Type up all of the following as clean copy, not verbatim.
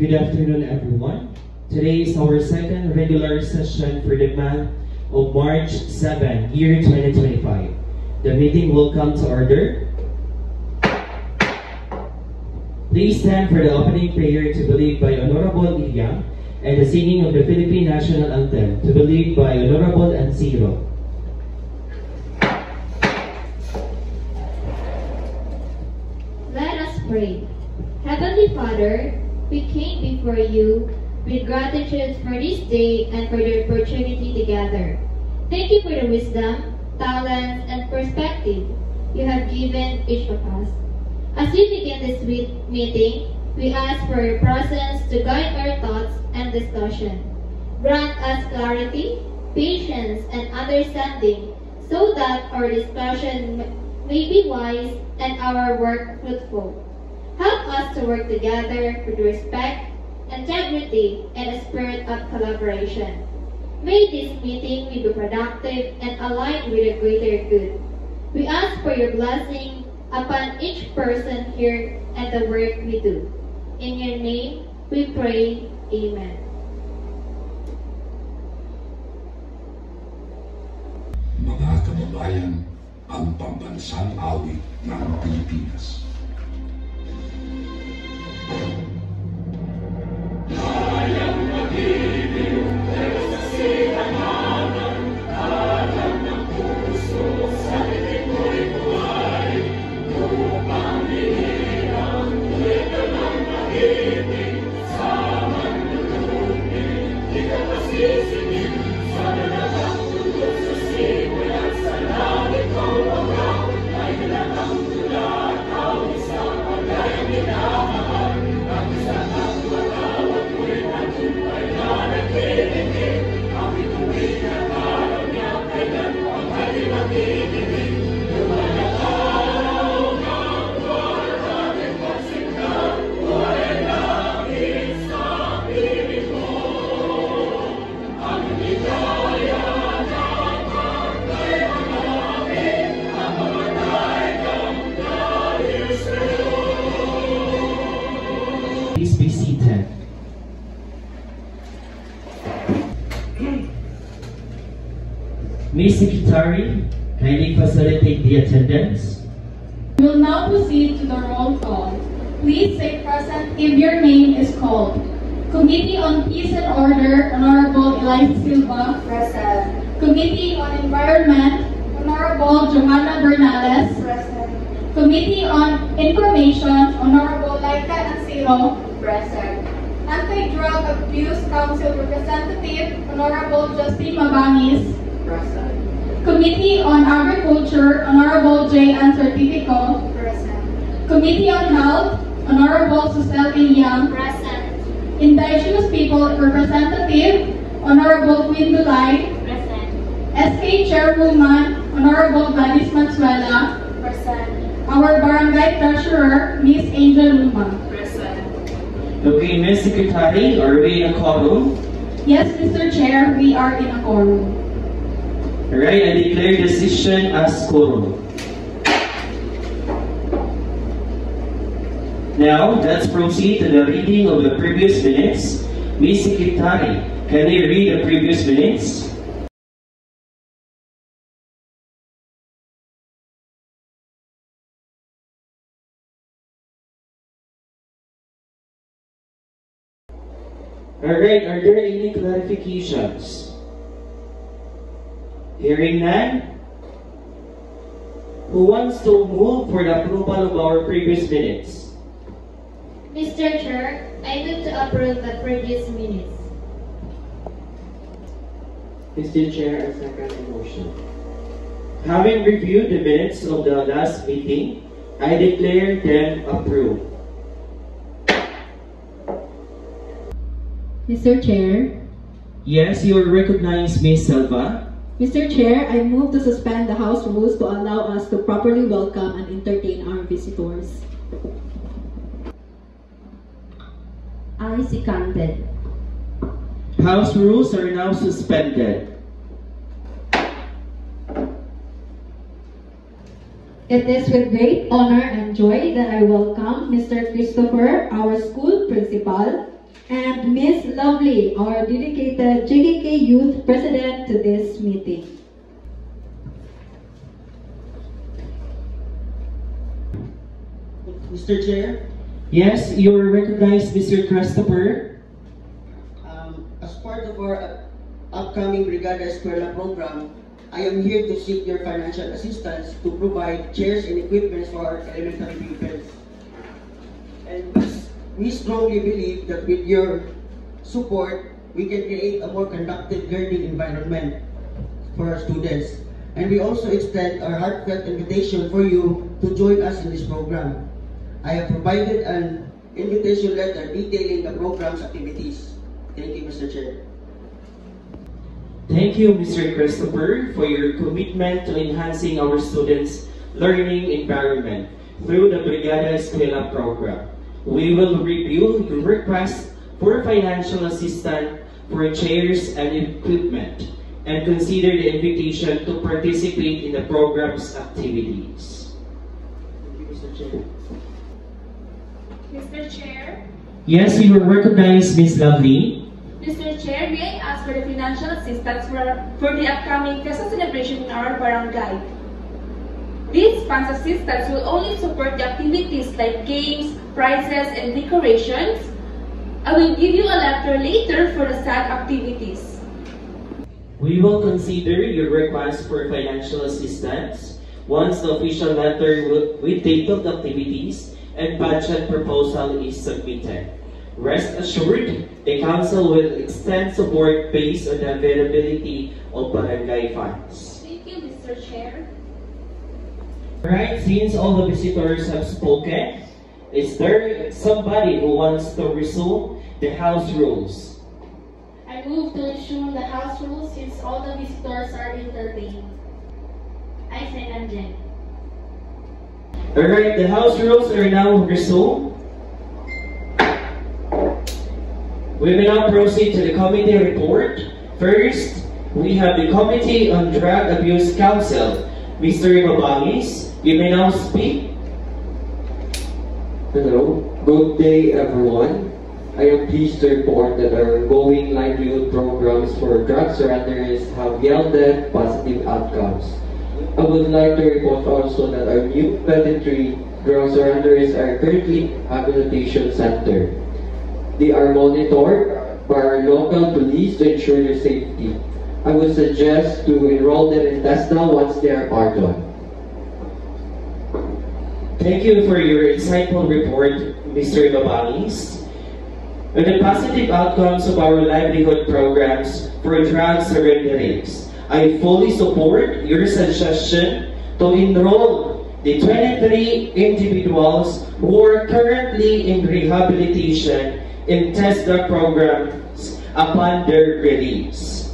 Good afternoon, everyone. Today is our second regular session for the month of March 7, year 2025. The meeting will come to order. Please stand for the opening prayer to be led by Honorable Iliang and the singing of the Philippine National Anthem to be led by Honorable Ansiro. Let us pray. Heavenly Father, we came before you with gratitude for this day and for the opportunity together. Thank you for the wisdom, talents, and perspective you have given each of us. As we begin this meeting, we ask for your presence to guide our thoughts and discussion. Grant us clarity, patience, and understanding so that our discussion may be wise and our work fruitful. Help us to work together with respect, integrity, and a spirit of collaboration. May this meeting be productive and aligned with a greater good. We ask for your blessing upon each person here and the work we do. In your name, we pray. Amen. Mga kababayan, ang pambansang awit ng Pilipinas. Hayang mag-ibig, sa silanganan, alam ng puso, sa titik mo'y buhay, upang ihirang, ito ng mag-ibig, sa manlulungin, di ka pasisingin, sa nalagang tulog sa simulan, sa langit kong pagaw, ay nilatang tulad, ang isang pagayang minamahal, ang isang matawag mo'y natumpay na nagkikinig, ang ituloy na araw niya, kailan ang hali magkikinig, lumalang araw ng warhating pagsika, buhay langit sa piling mo, ang ligaya na pagkay manapit, ang mamatay ng dahil sa'yo. Please be seated. Ms. Secretary, kindly facilitate the attendance. We will now proceed to the roll call. Please say present if your name is called. Committee on Peace and Order, Honorable Eliza Silva. Present. Committee on Environment, Honorable Johanna Bernales. Present. Committee on Information, Honorable Laika Ansiro. Present. Anti-Drug Abuse Council Representative, Honorable Justine Mabangis. Present. Committee on Agriculture, Honorable J. Ann Certifico. Present. Committee on Health, Honorable Susel Iliang. Present. Indigenous People Representative, Honorable Queen Dulay. Present. SK Chairwoman, Honorable Gladys Manzuela. Present. Our Barangay Treasurer, Miss Angel Luma. Present. Okay, Ms. Secretary, are we in a quorum? Yes, Mr. Chair, we are in a quorum. Alright, I declare the session as quorum. Now, let's proceed to the reading of the previous minutes. Ms. Secretary, can you read the previous minutes? Alright, are there any clarifications? Hearing none, who wants to move for the approval of our previous minutes? Mr. Chair, I move to approve the previous minutes. Mr. Chair, I second the motion. Having reviewed the minutes of the last meeting, I declare them approved. Mr. Chair. Yes, you are recognized, Ms. Silva. Mr. Chair, I move to suspend the House rules to allow us to properly welcome and entertain our visitors. I seconded. House rules are now suspended. It is with great honor and joy that I welcome Mr. Christopher, our school principal, and Miss Lovely, our dedicated JKK Youth President to this meeting. Mr. Chair, Yes, you are recognized, Mr. Christopher. as part of our upcoming Brigada Escuela program, I am here to seek your financial assistance to provide chairs and equipment for our elementary pupils. And we strongly believe that with your support, we can create a more conducive learning environment for our students. And we also extend our heartfelt invitation for you to join us in this program. I have provided an invitation letter detailing the program's activities. Thank you, Mr. Chair. Thank you, Mr. Christopher, for your commitment to enhancing our students' learning environment through the Brigada Escuela program. We will review your request for financial assistance for chairs and equipment and consider the invitation to participate in the program's activities. Thank you, Mr. Chair. Mr. Chair, Yes, you are recognized, Ms. Lovely. Mr. Chair, may I ask for the financial assistance for the upcoming Quezon celebration in our barangay? These funds assistance will only support the activities like games, prizes, and decorations. I will give you a letter later for the said activities. We will consider your request for financial assistance once the official letter with detailed activities and budget proposal is submitted. Rest assured, the Council will extend support based on the availability of barangay funds. Thank you, Mr. Chair. Alright, since all the visitors have spoken, is there somebody who wants to resume the House rules? I move to resume the House rules since all the visitors are entertained. I second Jen. Alright, the House rules are now resumed. We will now proceed to the committee report. First, we have the Committee on Drug Abuse Council. Mr. Mabangis, you may now speak. Hello, good day everyone. I am pleased to report that our ongoing livelihood programs for drug surrenders have yielded positive outcomes. I would like to report also that our new 23 drug surrenders are currently in rehabilitation center. They are monitored by our local police to ensure their safety. I would suggest to enroll them in TESDA once they are pardoned. Thank you for your insightful report, Mr. Mabangis. On the positive outcomes of our livelihood programs for drug surrenderings, I fully support your suggestion to enroll the 23 individuals who are currently in rehabilitation in TESDA programs upon their release.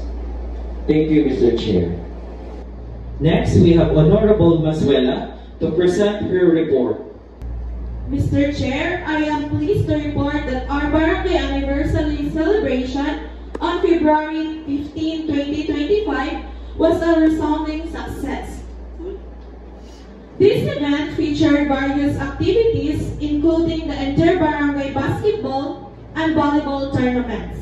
Thank you, Mr. Chair. Next, we have Honorable Mazuela to present her report. Mr. Chair, I am pleased to report that our barangay anniversary celebration on February 15, 2025 was a resounding success. This event featured various activities including the inter-barangay basketball and volleyball tournaments,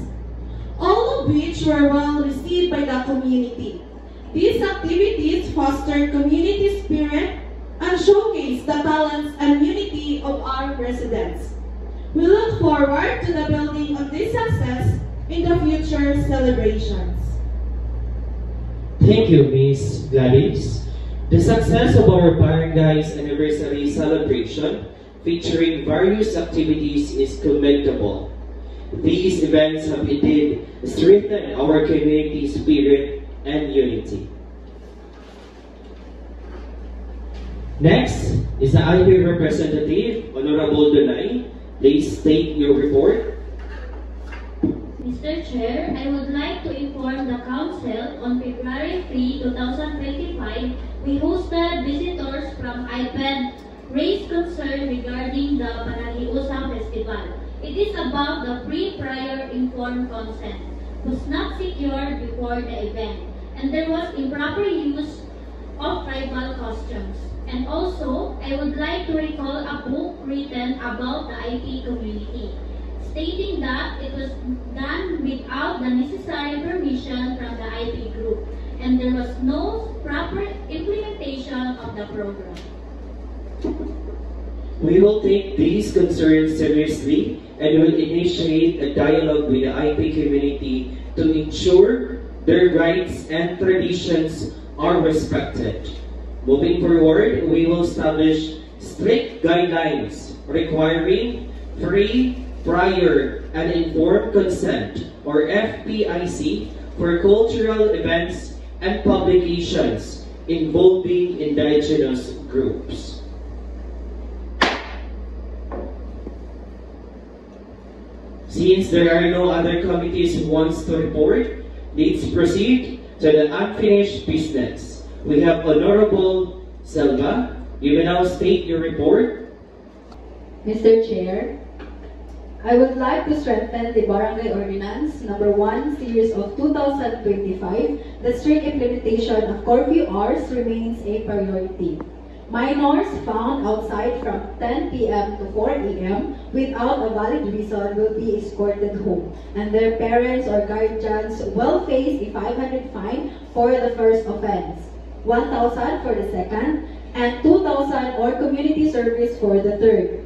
all of which were well received by the community. These activities fostered community spirit and showcased the talents and unity of our residents. We look forward to the building of this success in the future celebrations. Thank you, Ms. Gladys. The success of our barangay's anniversary celebration featuring various activities is commendable. These events have indeed strengthened our community spirit and unity. Next is the IB representative, Honorable Donay. Please state your report. Mr. Chair, I would like to inform the Council on February 3, 2025, we hosted visitors from IPED raised concern regarding the Panagiusa Festival. It is about the pre-prior informed consent was not secured before the event, and there was improper use of tribal costumes. And also, I would like to recall a book written about the IT community. stating that it was done without the necessary permission from the IP group, and there was no proper implementation of the program. We will take these concerns seriously and will initiate a dialogue with the IP community to ensure their rights and traditions are respected. Moving forward, we will establish strict guidelines requiring free, prior, and informed consent, or FPIC, for cultural events and publications involving indigenous groups. Since there are no other committees who wants to report, let's proceed to the unfinished business. We have Honorable Selva. You may now state your report. Mr. Chair, I would like to strengthen the Barangay Ordinance Number 1, Series of 2025. The strict implementation of curfew hours remains a priority. Minors found outside from 10 p.m. to 4 a.m. without a valid reason will be escorted home, and their parents or guardians will face a 500 fine for the first offense, 1,000 for the second, and 2,000 or community service for the third.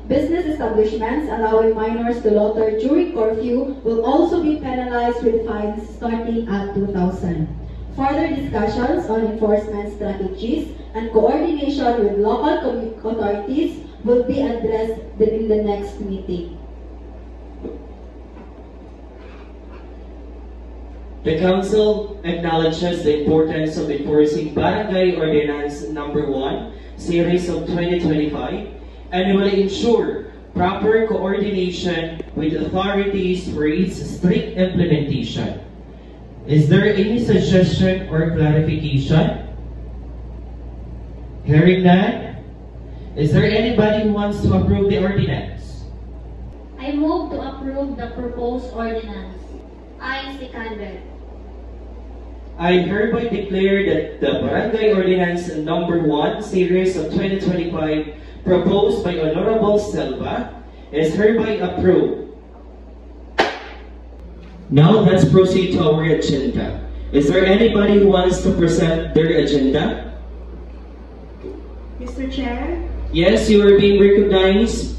Business establishments allowing minors to loiter during curfew will also be penalized with fines starting at 2,000. Further discussions on enforcement strategies and coordination with local authorities will be addressed in the next meeting. The Council acknowledges the importance of enforcing Barangay Ordinance Number 1, Series of 2025, and will ensure proper coordination with authorities for its strict implementation. Is there any suggestion or clarification? Hearing none, is there anybody who wants to approve the ordinance? I move to approve the proposed ordinance. I second it. I hereby declare that the Barangay Ordinance Number 1, Series of 2025, proposed by Honorable Selva, is hereby approved. Now let's proceed to our agenda. Is there anybody who wants to present their agenda? Mr. Chair? Yes, you are being recognized.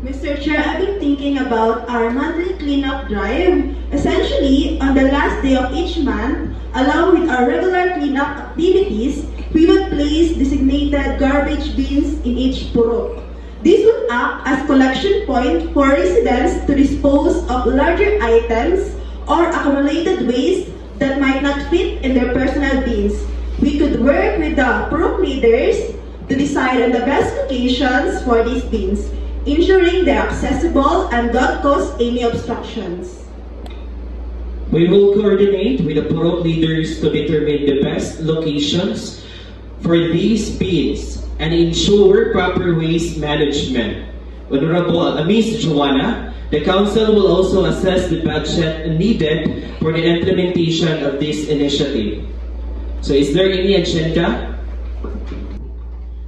Mr. Chair, I've been thinking about our monthly cleanup drive. Essentially, on the last day of each month, along with our regular cleanup activities, we would place designated garbage bins in each purok. This would act as collection point for residents to dispose of larger items or accumulated waste that might not fit in their personal bins. We could work with the purok leaders to decide on the best locations for these bins, ensuring they're accessible and don't cause any obstructions. We will coordinate with the purok leaders to determine the best locations for these bins and ensure proper waste management. Honorable Ms. Joanna, the Council will also assess the budget needed for the implementation of this initiative. So is there any agenda?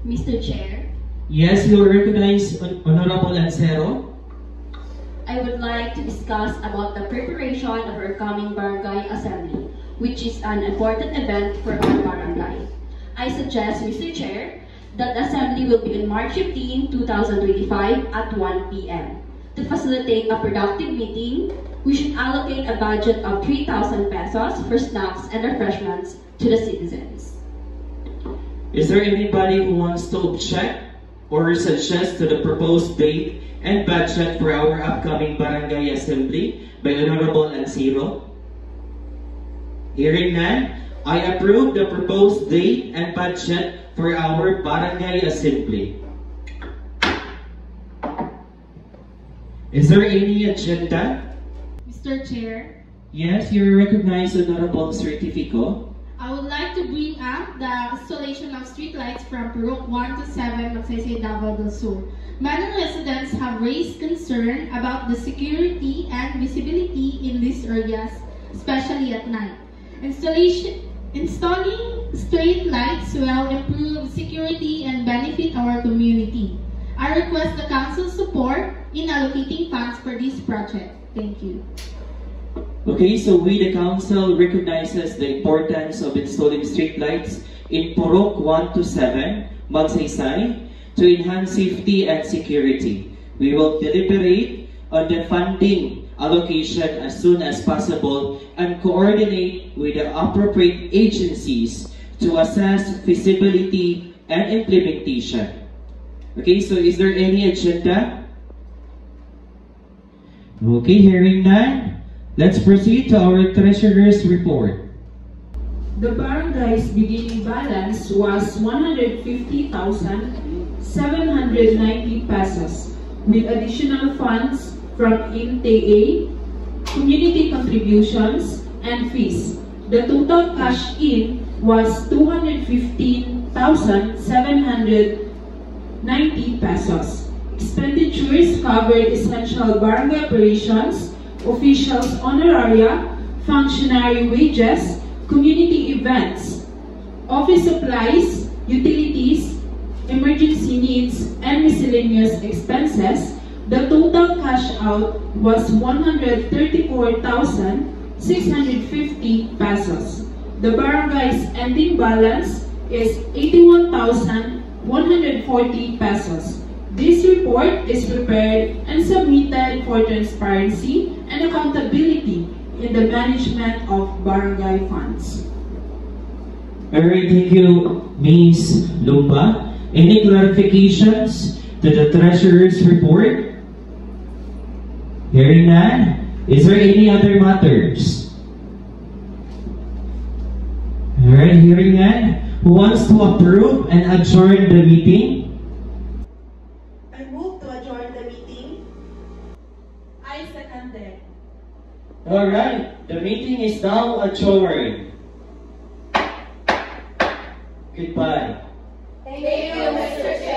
Mr. Chair, Yes, you recognize Honorable Lancero. I would like to discuss about the preparation of our coming Barangay Assembly, which is an important event for our barangay. I suggest, Mr. Chair, that the assembly will be on March 15, 2025 at 1 p.m. To facilitate a productive meeting, we should allocate a budget of 3,000 pesos for snacks and refreshments to the citizens. Is there anybody who wants to object or suggest to the proposed date and budget for our upcoming Barangay Assembly by Honorable Lancero? Hearing none, I approve the proposed date and budget for our Barangay Assembly. Is there any agenda? Mr. Chair, Yes, you recognize Honorable Certifico. I would like to bring up the installation of streetlights from Purok 1 to 7, Magsaysay, Davao del Sur. Many residents have raised concern about the security and visibility in these areas, especially at night. Installing street lights will improve security and benefit our community. I request the Council's support in allocating funds for this project. Thank you. Okay, so we, the council, recognizes the importance of installing streetlights in Purok 1 to 7, Magsaysay, to enhance safety and security. We will deliberate on the funding allocation as soon as possible and coordinate with the appropriate agencies to assess feasibility and implementation. Okay, so is there any agenda? Okay, hearing none, let's proceed to our treasurer's report. The barangay's beginning balance was 150,790 pesos, with additional funds from INTA, community contributions, and fees. The total cash in was 215,790 pesos. Expenditures covered essential barangay operations, officials' honoraria, functionary wages, community events, office supplies, utilities, emergency needs, and miscellaneous expenses. The total cash out was 134,650 pesos. The barangay's ending balance is 81,140 pesos. This report is prepared and submitted for transparency and accountability in the management of barangay funds. Alright, thank you, Ms. Lumba. Any clarifications to the treasurer's report? Hearing none, is there any other matters? Alright, hearing none, who wants to approve and adjourn the meeting? I move to adjourn the meeting. I second it. Alright, the meeting is now adjourned. Goodbye. Thank you, Mr. Chair.